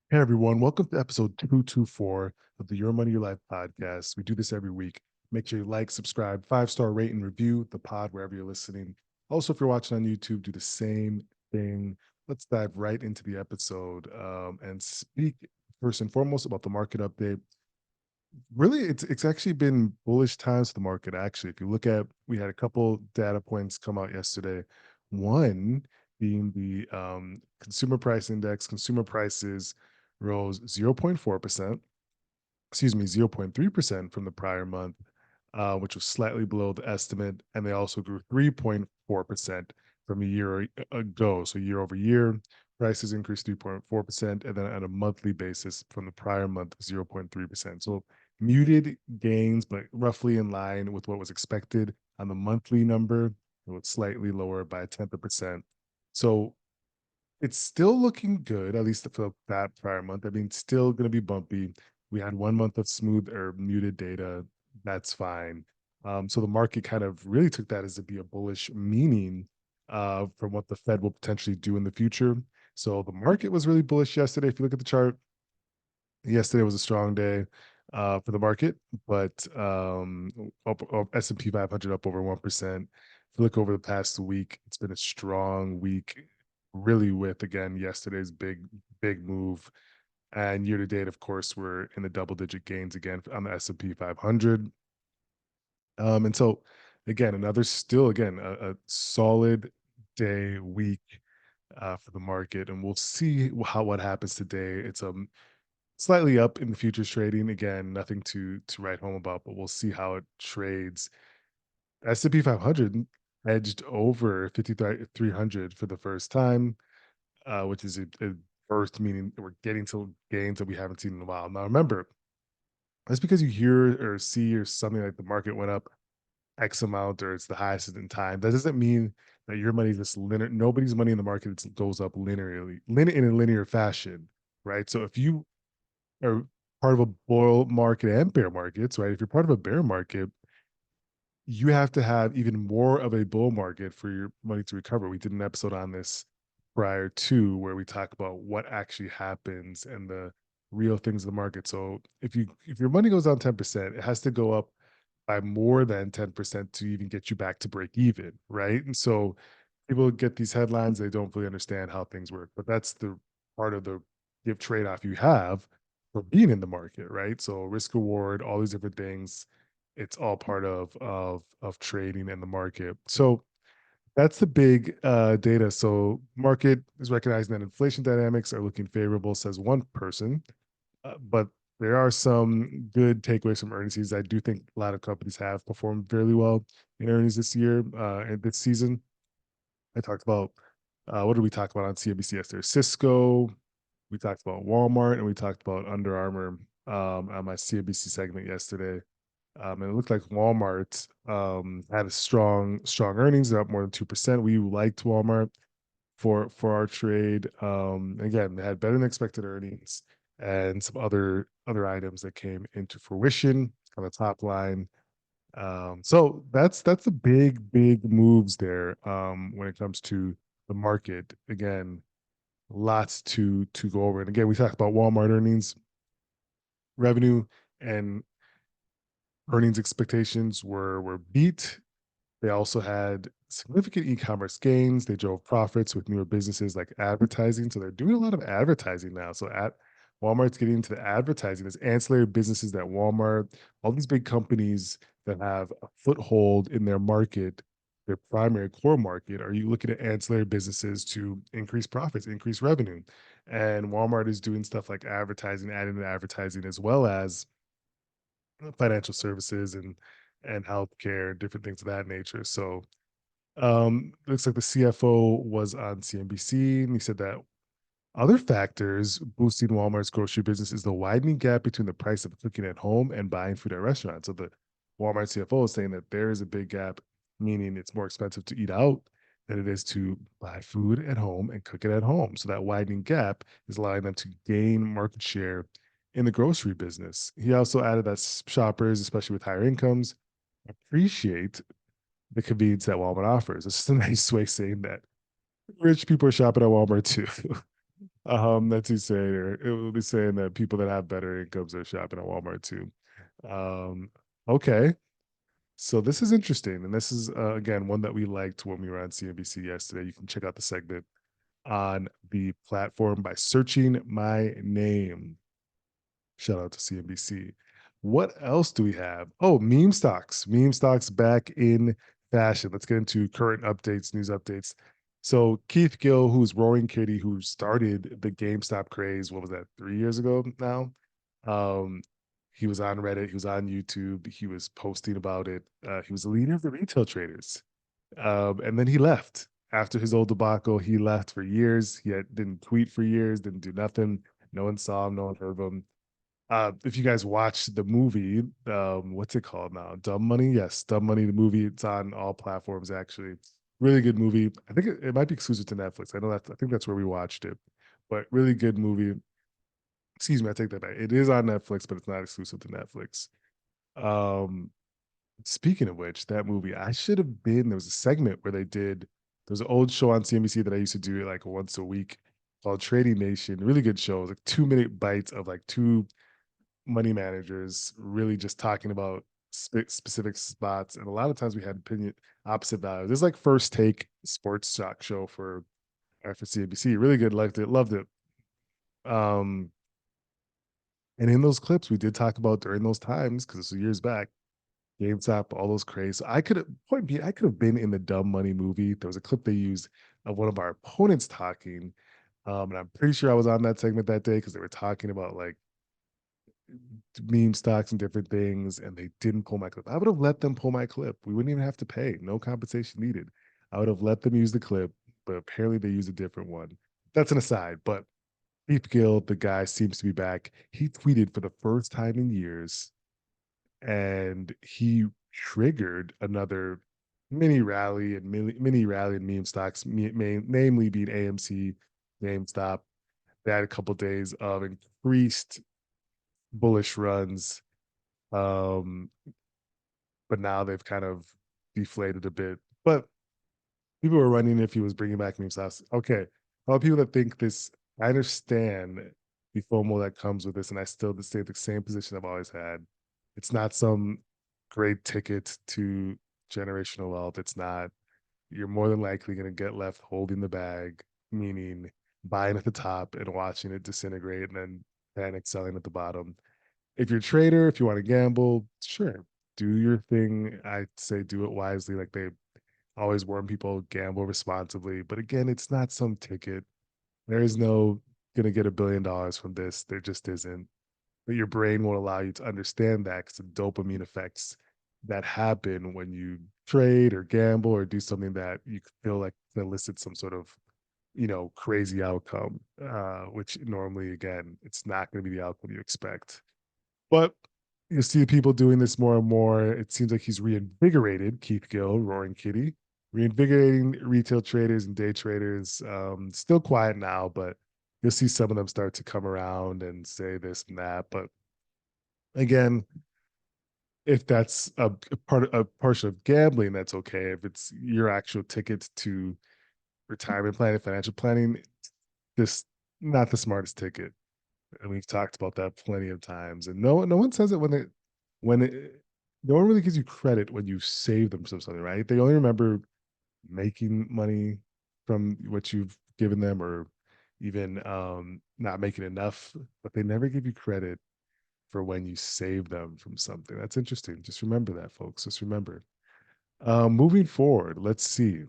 Hey everyone, welcome to episode 224 of the Your Money Your Life podcast. We do this every week. Make sure you like, subscribe, 5-star rate and review the pod wherever you're listening. Also, if you're watching on YouTube, do the same thing. Let's dive right into the episode and speak first and foremost about the market update. Really, it's actually been bullish times for the market. Actually, if you look at, we had a couple data points come out yesterday. One being the consumer price index. Consumer prices rose 0.4%, excuse me, 0.3% from the prior month, which was slightly below the estimate. And they also grew 3.4% from a year ago. So year over year, prices increased 3.4%. And then on a monthly basis from the prior month, 0.3%. So muted gains, but roughly in line with what was expected on the monthly number. It was slightly lower by a tenth of a percent. So it's still looking good, at least for that prior month. I mean, still going to be bumpy. We had 1 month of smooth or muted data. That's fine. So the market kind of really took that as to be a bullish meaning from what the Fed will potentially do in the future. So the market was really bullish yesterday. If you look at the chart, yesterday was a strong day for the market, but up S&P 500 up over 1%. If you look over the past week, it's been a strong week, really with, again, yesterday's big move. And year to date, of course, we're in the double digit gains again on the S&P 500. And so, again, another still, again, a solid day, week for the market. And we'll see what happens today. It's slightly up in the futures trading. Again, nothing to write home about, but we'll see how it trades. S&P 500 edged over 5300 for the first time, which is a first, meaning we're getting to gains that we haven't seen in a while. Now, remember, that's because you hear or see or something like the market went up X amount or it's the highest in time. That doesn't mean that your money just linear. Nobody's money in the market goes up linearly, in a linear fashion, right? So if you are part of a bull market and bear markets, right? If you're part of a bear market, you have to have even more of a bull market for your money to recover. We did an episode on this prior to where we talk about what actually happens and the real things of the market. So if your money goes down 10%, it has to go up by more than 10% to even get you back to break even, right? And so people get these headlines, they don't really understand how things work. But that's the part of the give trade-off you have for being in the market, right? So risk reward, all these different things, it's all part of trading in the market. So that's the big data. So market is recognizing that inflation dynamics are looking favorable, says one person. But there are some good takeaways from earnings season. I do think a lot of companies have performed fairly well in earnings this year and this season. I talked about what did we talk about on CNBC yesterday? Cisco. We talked about Walmart and we talked about Under Armour on my CNBC segment yesterday. And it looked like Walmart had a strong earnings. They're up more than 2%. We liked Walmart for our trade. Again, they had better than expected earnings and some other items that came into fruition on the top line. So that's the big moves there when it comes to the market. Again, lots to go over. And again, we talked about Walmart earnings, revenue, and earnings expectations were beat. They also had significant e-commerce gains. They drove profits with newer businesses like advertising. So they're doing a lot of advertising now. So at Walmart's getting into the advertising. There's ancillary businesses that Walmart, all these big companies that have a foothold in their market, their primary core market, are you looking at ancillary businesses to increase profits, increase revenue? And Walmart is doing stuff like advertising, adding to advertising, as well as financial services and healthcare, different things of that nature. So looks like the CFO was on CNBC and he said that other factors boosting Walmart's grocery business is the widening gap between the price of cooking at home and buying food at restaurants. So the Walmart CFO is saying that there is a big gap, meaning it's more expensive to eat out than it is to buy food at home and cook it at home. So that widening gap is allowing them to gain market share in the grocery business. He also added that shoppers, especially with higher incomes, appreciate the convenience that Walmart offers. It's just a nice way of saying that rich people are shopping at Walmart too. That's he's saying, or it will be saying that people that have better incomes are shopping at Walmart too. Um, okay, so this is interesting, and this is again one that we liked when we were on CNBC yesterday. You can check out the segment on the platform by searching my name. Shout out to CNBC. What else do we have? Oh, meme stocks. Meme stocks back in fashion. Let's get into current updates, news updates. So Keith Gill, who's Roaring Kitty, who started the GameStop craze, what was that, 3 years ago now? Um, he was on Reddit, he was on YouTube, he was posting about it. He was the leader of the retail traders. And then he left after his old debacle. He left for years. Didn't tweet for years, didn't do nothing. No one saw him, no one heard of him. If you guys watch the movie, what's it called now? Dumb Money? Yes, Dumb Money, the movie. It's on all platforms, actually. Really good movie. I think it might be exclusive to Netflix. I think that's where we watched it. But really good movie. Excuse me, I take that back. It is on Netflix, but it's not exclusive to Netflix. Um, Speaking of which, that movie, I should have been. There was a segment where they did. There was an old show on CNBC that I used to do like once a week called Trading Nation. Really good show. It was like 2 minute bites of like two money managers really just talking about specific spots. And a lot of times we had opinion opposite values. This is like first take sports talk show for CNBC. Really good. Liked it. Loved it. Um, and in those clips, we did talk about during those times because this was years back GameStop, all those craze. So I could have point B, I could have been in the Dumb Money movie. There was a clip they used of one of our opponents talking. And I'm pretty sure I was on that segment that day because they were talking about like meme stocks and different things, and they didn't pull my clip. I would have let them pull my clip. We wouldn't even have to pay, no compensation needed. I would have let them use the clip, but apparently they used a different one. That's an aside, but Keith Gill, the guy seems to be back. He tweeted for the first time in years and he triggered another mini rally and mini rally in meme stocks, namely being AMC, GameStop. They had a couple of days of increased bullish runs, um, but now they've kind of deflated a bit. But people were running if he was bringing back meme stocks. Okay, all people that think this, I understand the FOMO that comes with this, and I still stay the same position I've always had. It's not some great ticket to generational wealth. It's not. You're more than likely going to get left holding the bag, meaning buying at the top and watching it disintegrate and then panic selling at the bottom. If you're a trader, if you want to gamble, sure, do your thing. I'd say do it wisely. Like they always warn people, gamble responsibly. But again, it's not some ticket. There is no gonna get $1 billion from this. There just isn't. But your brain won't allow you to understand that because the dopamine effects that happen when you trade or gamble or do something that you feel like elicits some sort of crazy outcome, which normally again it's not going to be the outcome you expect. But you see people doing this more and more. It seems like he's reinvigorated Keith Gill, Roaring Kitty, reinvigorating retail traders and day traders. Still quiet now, but you'll see some of them start to come around and say this and that. But again, if that's a portion of gambling, that's okay. If it's your actual ticket to retirement planning, financial planning, this not the smartest ticket. And we've talked about that plenty of times. And no one says it when it no one really gives you credit when you save them from something, right? They only remember making money from what you've given them or even not making enough, but they never give you credit for when you save them from something. That's interesting. Just remember that, folks. Just remember. Moving forward, let's see.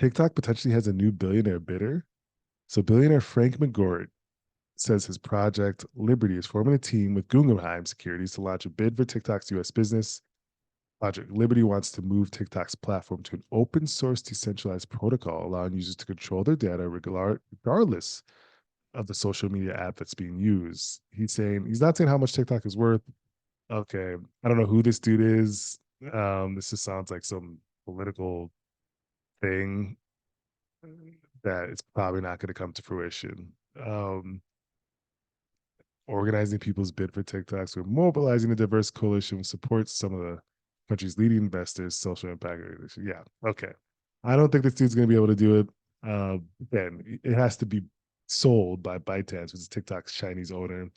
TikTok potentially has a new billionaire bidder. So billionaire Frank McGort says his project Liberty is forming a team with Guggenheim Securities to launch a bid for TikTok's US business. Project Liberty wants to move TikTok's platform to an open source decentralized protocol, allowing users to control their data regardless of the social media app that's being used. He's not saying how much TikTok is worth. Okay. I don't know who this dude is. This just sounds like some political thing that it's probably not going to come to fruition. Organizing people's bid for TikTok. So we're mobilizing a diverse coalition which supports some of the country's leading investors, social impact organization. Yeah, okay. I don't think this dude's going to be able to do it. Again, it has to be sold by ByteDance, which is TikTok's Chinese owner,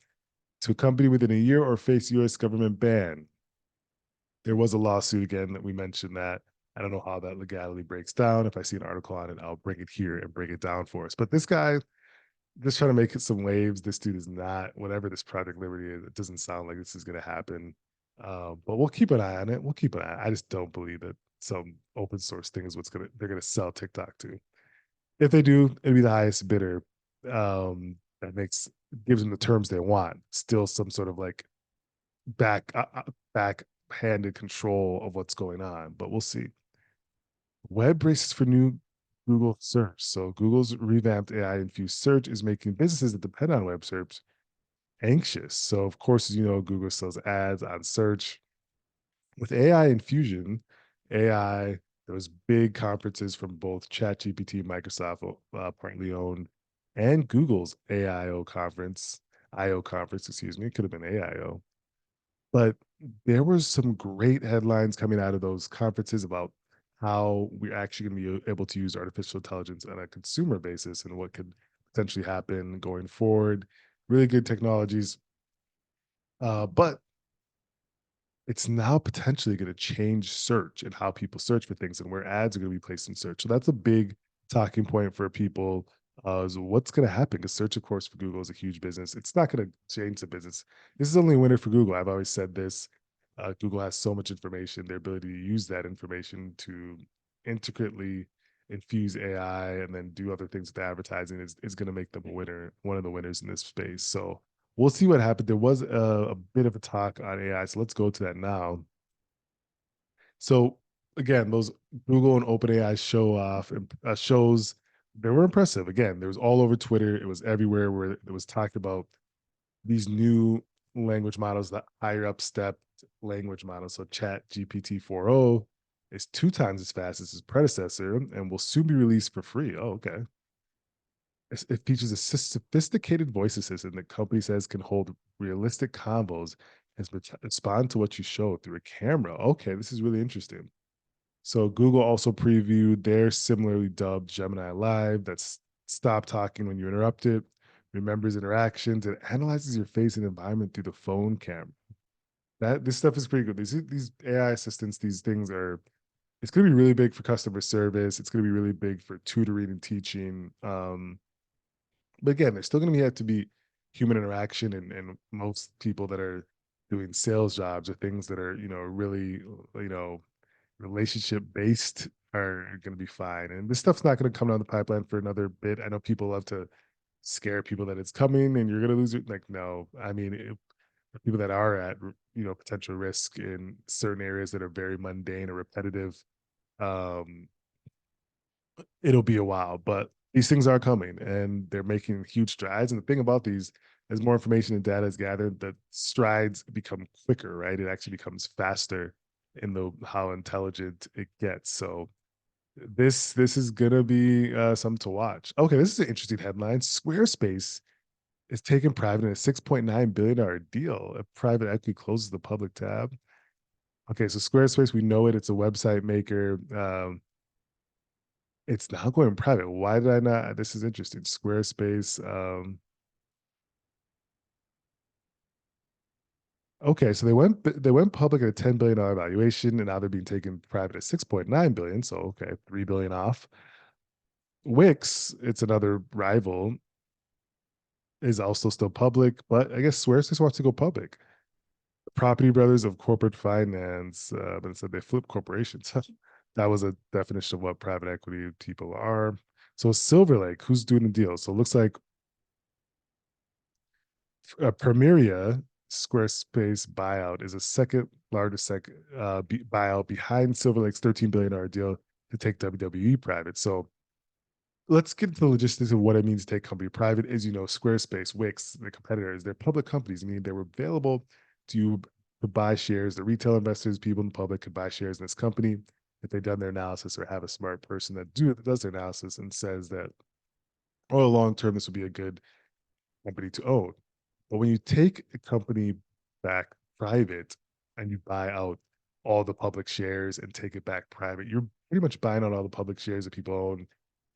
to a company within a year or face US government ban. There was a lawsuit again that we mentioned that. I don't know how that legality breaks down. If I see an article on it, I'll bring it here and break it down for us. But this guy just trying to make it some waves. This dude is not, whatever this Project Liberty is, it doesn't sound like this is going to happen. But we'll keep an eye on it. We'll keep an eye. I just don't believe that some open source thing is they're gonna sell TikTok to. If they do, it'll be the highest bidder. That makes gives them the terms they want. Still some sort of like backhanded control of what's going on, but we'll see. Web braces for new Google search. So Google's revamped AI infused search is making businesses that depend on web search anxious. So of course, as you know, Google sells ads on search. With AI infusion, AI, there was big conferences from both ChatGPT, Microsoft, partly owned, and Google's IO conference, excuse me, it could have been AIO. But there was some great headlines coming out of those conferences about how we're actually going to be able to use artificial intelligence on a consumer basis and what could potentially happen going forward. Really good technologies. But it's now potentially going to change search and how people search for things and where ads are going to be placed in search. So that's a big talking point for people. Is what's going to happen? Because search, of course, for Google is a huge business. It's not going to change the business. This is only a winner for Google. I've always said this. Google has so much information. Their ability to use that information to intricately infuse AI and then do other things with advertising is going to make them a winner, one of the winners in this space. So we'll see what happened. There was a bit of a talk on AI, so let's go to that now. So again, those Google and OpenAI show off and shows they were impressive. Again, there was all over Twitter. It was everywhere where it was talked about these new language models, the higher up step language models. So Chat GPT 4.0 is 2 times as fast as its predecessor and will soon be released for free. Oh, okay. It features a sophisticated voice assistant that company says can hold realistic combos and respond to what you show through a camera. Okay, this is really interesting. So Google also previewed their similarly dubbed Gemini Live that's stop talking when you interrupt it, remembers interactions, and analyzes your face and environment through the phone camera. That this stuff is pretty good. These AI assistants, these things are it's going to be really big for customer service. It's going to be really big for tutoring and teaching. But again, there's still going to have to be human interaction, and most people that are doing sales jobs or things that are really relationship based are going to be fine. And this stuff's not going to come down the pipeline for another bit. I know people love to scare people that it's coming and you're going to lose it. Like, no, I mean, the people that are at potential risk in certain areas that are very mundane or repetitive, um, it'll be a while, but these things are coming and they're making huge strides. And the thing about these, as more information and data is gathered, the strides become quicker, right? It actually becomes faster in the how intelligent it gets. So this is gonna be something to watch. Okay, this is an interesting headline. Squarespace is taken private in a $6.9 billion deal. A private equity closes the public tab. Okay, so Squarespace, we know it. It's a website maker. It's now going private. Why did I not? This is interesting. Squarespace. Okay, so they went public at a $10 billion valuation, and now they're being taken private at 6.9 billion. So okay, 3 billion off. Wix, it's another rival, is also still public, but I guess Squarespace wants to go public. The Property Brothers of Corporate Finance, but it said they flip corporations. That was a definition of what private equity people are. So Silver Lake, who's doing the deal? So it looks like Permiria Squarespace buyout is a second largest buyout behind Silver Lake's $13 billion deal to take WWE private. So let's get into the logistics of what it means to take company private. As you know, Squarespace, Wix, the competitors, they're public companies, meaning they were available to you to buy shares. The retail investors, people in the public could buy shares in this company if they've done their analysis or have a smart person that does their analysis and says that, oh, long term, this would be a good company to own. But when you take a company back private and you buy out all the public shares and take it back private, you're pretty much buying out all the public shares that people own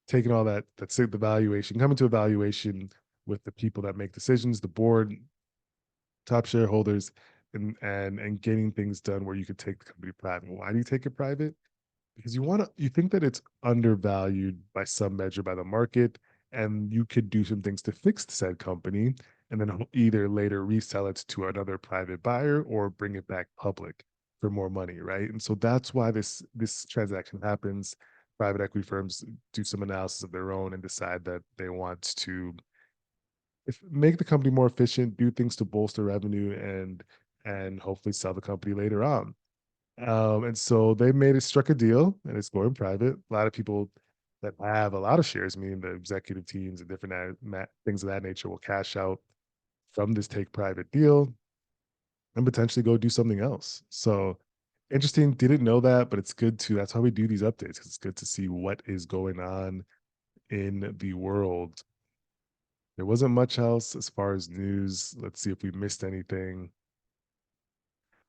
taking all that, that's the valuation, coming to a valuation with the people that make decisions, the board, top shareholders, and getting things done where you could take the company private. Why do you take it private? Because you think that it's undervalued by some measure by the market, and you could do some things to fix said company, and then either later resell it to another private buyer or bring it back public for more money, right? And so that's why this transaction happens. Private equity firms do some analysis of their own and decide that they want to make the company more efficient, do things to bolster revenue, and hopefully sell the company later on. And so they made it struck a deal, and it's going private. A lot of people that have a lot of shares, meaning the executive teams and different things of that nature, will cash out from this take private deal and potentially go do something else. So interesting. Didn't know that, but it's good to. That's why we do these updates, 'cause it's good to see what is going on in the world. There wasn't much else as far as news. Let's see if we missed anything.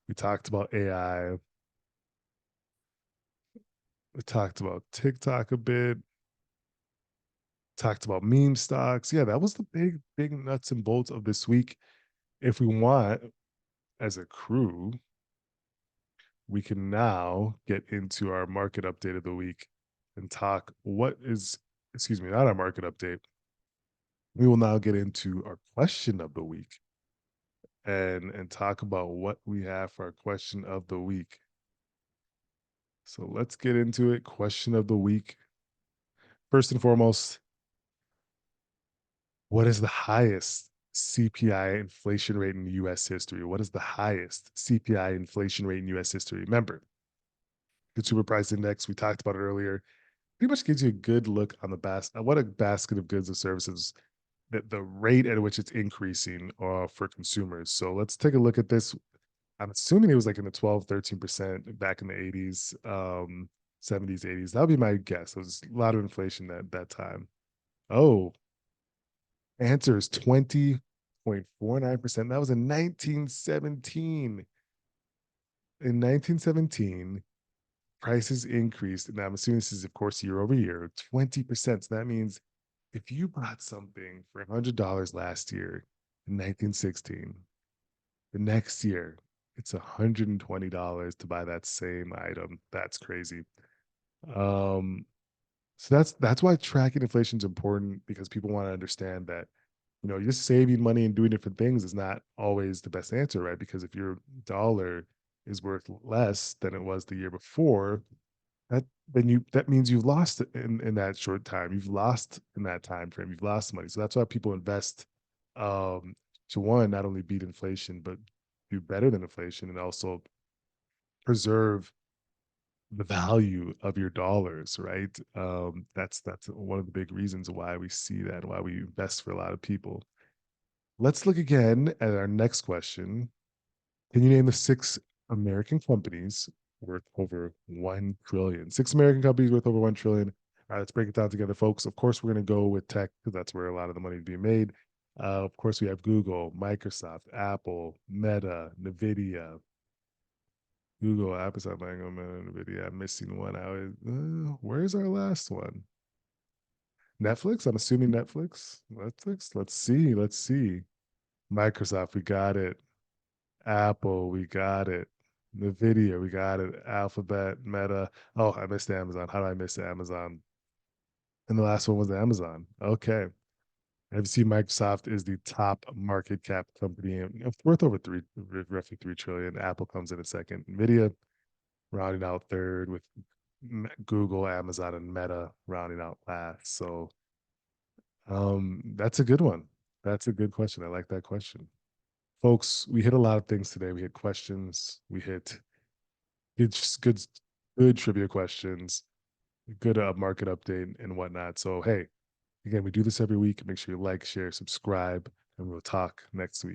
We talked about AI. We talked about TikTok a bit. Talked about meme stocks. Yeah, that was the big nuts and bolts of this week. If we want, as a crew, we can now get into our market update of the week and talk what is, excuse me, not our market update. We will now get into our question of the week and talk about what we have for our question of the week. So let's get into it. Question of the week. First and foremost, what is the highest CPI inflation rate in US history? What is the highest CPI inflation rate in US history? Remember, consumer price index, we talked about it earlier, pretty much gives you a good look on the what a basket of goods and services, that the rate at which it's increasing for consumers. So let's take a look at this. I'm assuming it was like in the 12, 13% back in the 80s, 70s, 80s. That would be my guess. There was a lot of inflation that time. Oh, answer is 20.49%. That was in 1917. In 1917, prices increased. And I'm assuming this is, of course, year over year, 20%. So that means if you bought something for $100 last year in 1916, the next year it's $120 to buy that same item. That's crazy. Um, so that's why tracking inflation is important, because people want to understand that, just saving money and doing different things is not always the best answer, right? Because if your dollar is worth less than it was the year before, that that means you've lost it in that short time. You've lost in that time frame. You've lost money. So that's why people invest, um, to one, not only beat inflation, but do better than inflation, and also preserve the value of your dollars, right? That's one of the big reasons why we see that, why we invest for a lot of people. Let's look again at our next question. Can you name the six American companies worth over 1 trillion? Six American companies worth over 1 trillion. All right, let's break it down together, folks. Of course, we're going to go with tech because that's where a lot of the money is being made. Of course, we have Google, Microsoft, Apple, Meta, Nvidia. Google, Apple, Meta, Nvidia. I'm missing one. Where's our last one? Netflix. I'm assuming Netflix. Netflix. Let's see. Let's see. Microsoft. We got it. Apple, we got it. Nvidia, we got it. Alphabet, Meta. Oh, I missed Amazon. How do I miss Amazon? And the last one was Amazon. Okay. Have you seen Microsoft is the top market cap company, worth over roughly 3 trillion. Apple comes in a second. Nvidia rounding out third, with Google, Amazon, and Meta rounding out last. So that's a good one. That's a good question. I like that question. Folks, we hit a lot of things today. We hit questions. We hit just good trivia questions, good market update and whatnot. So, hey, again, we do this every week. Make sure you like, share, subscribe, and we'll talk next week.